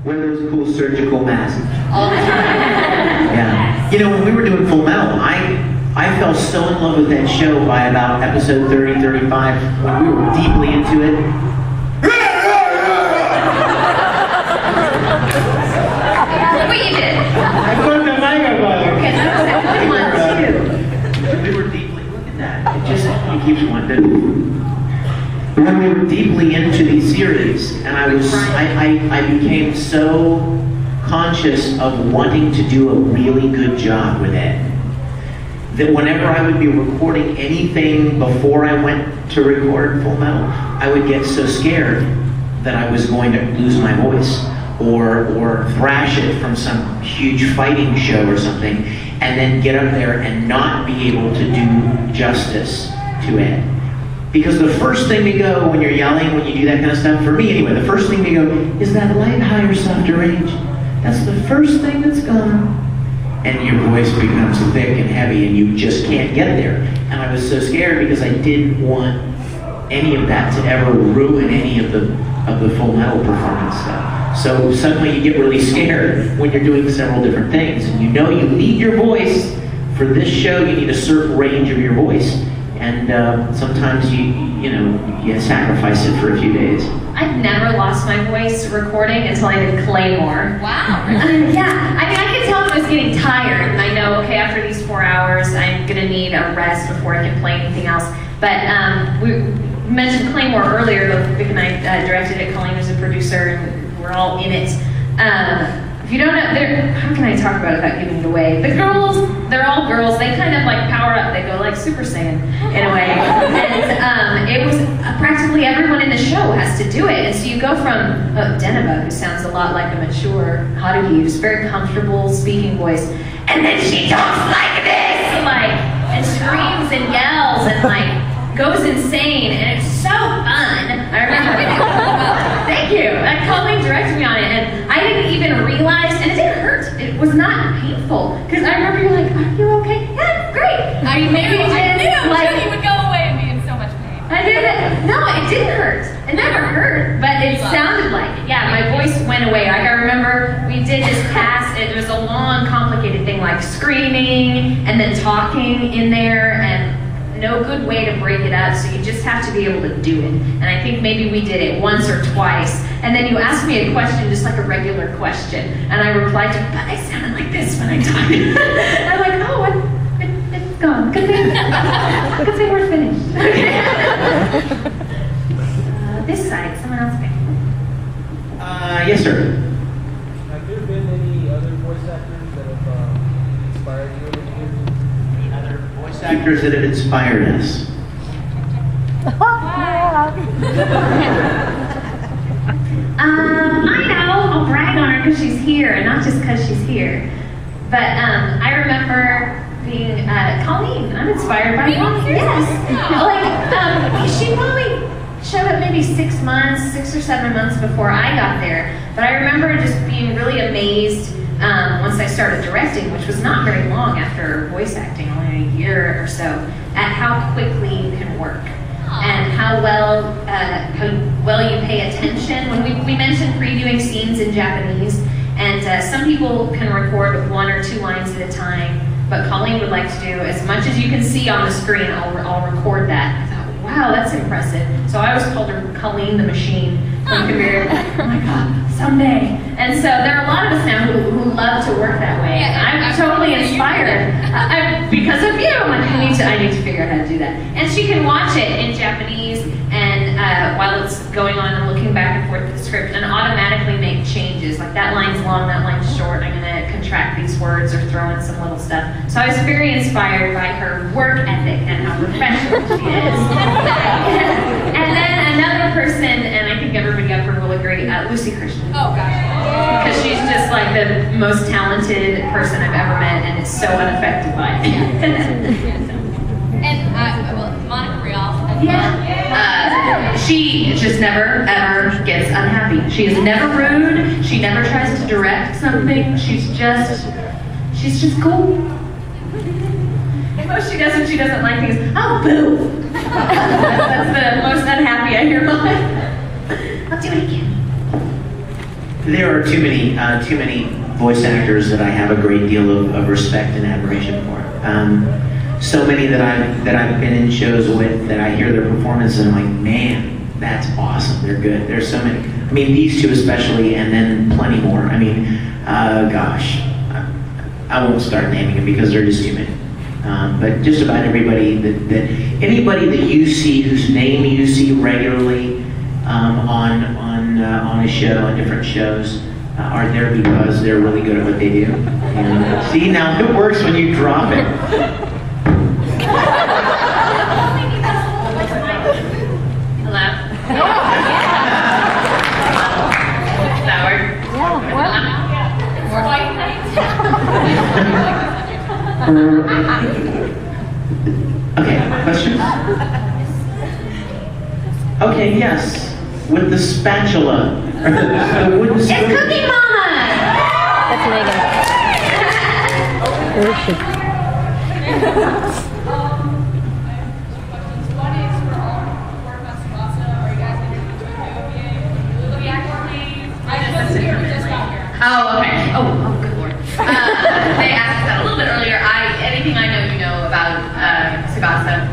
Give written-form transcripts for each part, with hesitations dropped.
Wear those cool surgical masks. All the time. Yeah. You know, when we were doing Full Metal, I fell so in love with that show by about episode 30, 35, when we were deeply into it. What you did? I put the microphone. Okay, that was one too. We were deeply, look at that. It keeps wanting. When we were deeply into these series, and I became so conscious of wanting to do a really good job with it, that whenever I would be recording anything before I went to record Full Metal, I would get so scared that I was going to lose my voice or thrash it from some huge fighting show or something, and then get up there and not be able to do justice to it. Because the first thing to go when you're yelling, when you do that kind of stuff, for me anyway, the first thing to go is that light, higher, softer range. That's the first thing that's gone. And your voice becomes thick and heavy and you just can't get there. And I was so scared because I didn't want any of that to ever ruin any of the Full Metal performance stuff. So suddenly you get really scared when you're doing several different things. And you know you need your voice. For this show, you need a certain range of your voice. And sometimes you sacrifice it for a few days. I've never lost my voice recording until I did Claymore. Wow. Yeah, I mean, I could tell I was getting tired, and I know, okay, after these 4 hours, I'm gonna need a rest before I can play anything else. But we mentioned Claymore earlier. Both Vic and I directed it. Colleen was a producer, and we're all in it. If you don't know, how can I talk about it without giving it away? The girls, they're all girls. They kind of like power up. They go like Super Saiyan in a way. And it was practically everyone in the show has to do it. And so you go from Deneva, who sounds a lot like a mature Haruhi, who's very comfortable speaking voice, and then she talks like this, and screams and yells and goes insane, and it's so fun. I remember. Thank you. Colleen directed me on it, and I didn't even realize, and it didn't hurt. It was not painful, because I remember you're like, "Are you okay?" Yeah, great. I knew Like, he would go away and be in so much pain. I did it. No, it didn't hurt. It never hurt, but it sounded like it. Yeah, my voice went away. Like, I remember we did this pass. It was a long, complicated thing, like screaming and then talking in there, and no good way to break it up, so you just have to be able to do it. And I think maybe we did it once or twice, and then you asked me a question, just like a regular question, and I replied to, but I sounded like this when I talked. And I'm like, oh, it's gone. Good thing we're finished. This side, someone else pick. Yes, sir. Have there been any other voice actors that have inspired you over the years? Any other voice actors that have inspired us? I know, I'll brag on her because she's here, and not just because she's here. But I remember being, Colleen, I'm inspired by Colleen. Yes. She probably showed up maybe 6 months, 6 or 7 months before I got there. But I remember just being really amazed once I started directing, which was not very long after voice acting, only a year or so, at how quickly you can work. And how well you pay attention. When we mentioned previewing scenes in Japanese, and some people can record with 1 or 2 lines at a time, but Colleen would like to do as much as you can see on the screen. I'll record that. I thought, wow, that's impressive. So I always called her Colleen the Machine. Oh my God, someday. And so there are a lot of us now who love to work that way. Yeah, I'm totally inspired because of you. I'm like, I need to figure out how to do that. And she can watch it in Japanese, and while it's going on and looking back and forth with the script, and automatically make changes. Like, that line's long, that line's short. I'm gonna contract these words or throw in some little stuff. So I was very inspired by her work ethic and how professional she is. And then another person, and I think everybody up here will agree, Lucy Christian. Oh, gosh. Because she's just like the most talented person I've ever met, and is so unaffected by it. And Monica Rial. Yeah. She just never, ever gets unhappy. She is never rude. She never tries to direct something. She's just cool. And most she does when she doesn't like things, oh, boo. That's the most unhappy I hear. I'll do it again. There are too many voice actors that I have a great deal of respect and admiration for. So many that I've been in shows with that I hear their performances and I'm like, man, that's awesome. They're good. There's so many. I mean, these two especially, and then plenty more. I mean, gosh, I won't start naming them because there are just too many. But just about everybody that anybody that you see whose name you see regularly on a show, on different shows, are there because they're really good at what they do. And see, now it works when you drop it. Hello? That work? Yeah, what? It's white night. Okay, questions? Okay, yes. With the spatula. Or the wooden It's spoon. Cookie Mama! That's Megan. Where is she? One is for all work on Sabasa. Are you guys interested in the actually, I wasn't here, we just got here. Oh, okay. Oh, good lord. They asked that a little bit earlier. Anything I know you know about Sabasa,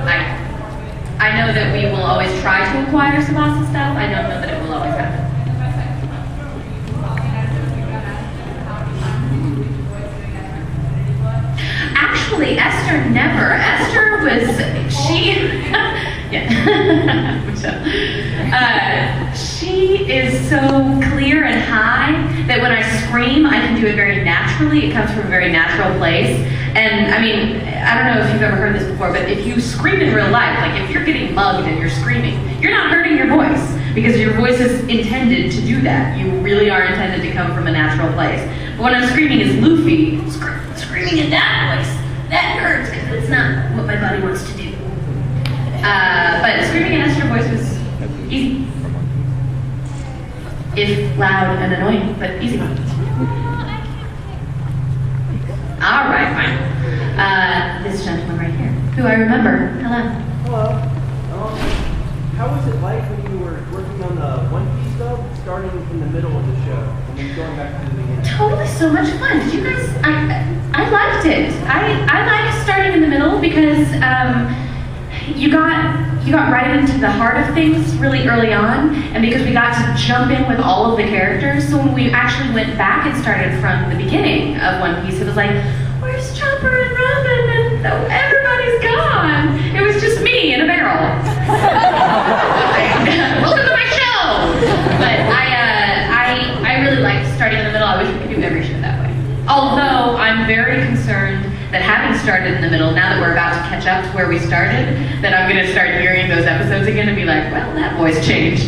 I know that we will always try to acquire Sabasa stuff. I don't know that it will always happen. Actually, Esther never. Esther was, she is so clear and high that when I scream, I can do it very naturally. It comes from a very natural place. And I mean, I don't know if you've ever heard this before, but if you scream in real life, like if you're getting mugged and you're screaming, you're not hurting your voice because your voice is intended to do that. You really are intended to come from a natural place. But when I'm screaming as Luffy, screaming in that voice, that hurts because it's not what my body wants to do. But screaming in Esther voice was easy. If loud and annoying, but easy. All right, fine. This gentleman right here, who I remember. Hello. Hello. How was it like when you were working on the One Piece stuff, starting in the middle of the show and then going back to the beginning? Totally, so much fun. Did you guys? I liked it. I liked starting in the middle because you got right into the heart of things really early on, and because we got to jump in with all of the characters. So when we actually went back and started from the beginning of One Piece, it was like, where's Chopper and Robin? And everybody's gone. It was just me in a barrel. Welcome to my show. But I really liked starting in the middle. I wish we could do every show that way. Although I'm very concerned that having started in the middle, now that we're about to catch up to where we started, that I'm going to start hearing those episodes again and be like, well, that voice changed.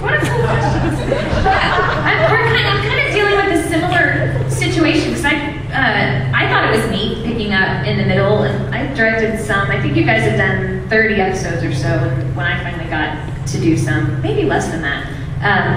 What a cool question. I'm kind of dealing with a similar situation because I thought it was neat picking up in the middle, and I directed some. I think you guys have done 30 episodes or so, and when I finally got to do some, maybe less than that.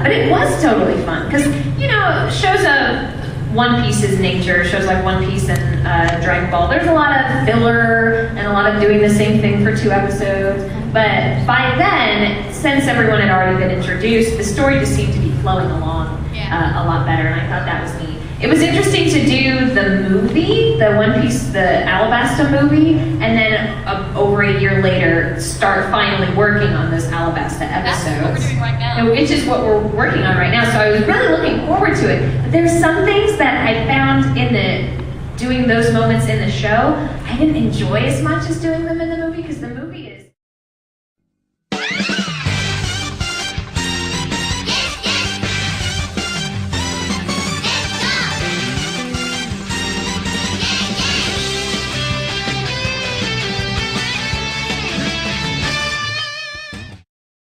But it was totally fun because, you know, shows of One Piece's nature, shows like One Piece and Dragon Ball, there's a lot of filler and a lot of doing the same thing for 2 episodes. But by then, since everyone had already been introduced, the story just seemed to be flowing along a lot better, and I thought that was neat. It was interesting to do the movie, the One Piece, the Alabasta movie, and then over a year later, start finally working on those Alabasta episodes. That's what we're doing right now. Which is what we're working on right now. So I was really looking forward to it. But there's some things that I found in doing those moments in the show, I didn't enjoy as much as doing them in the movie, because the movie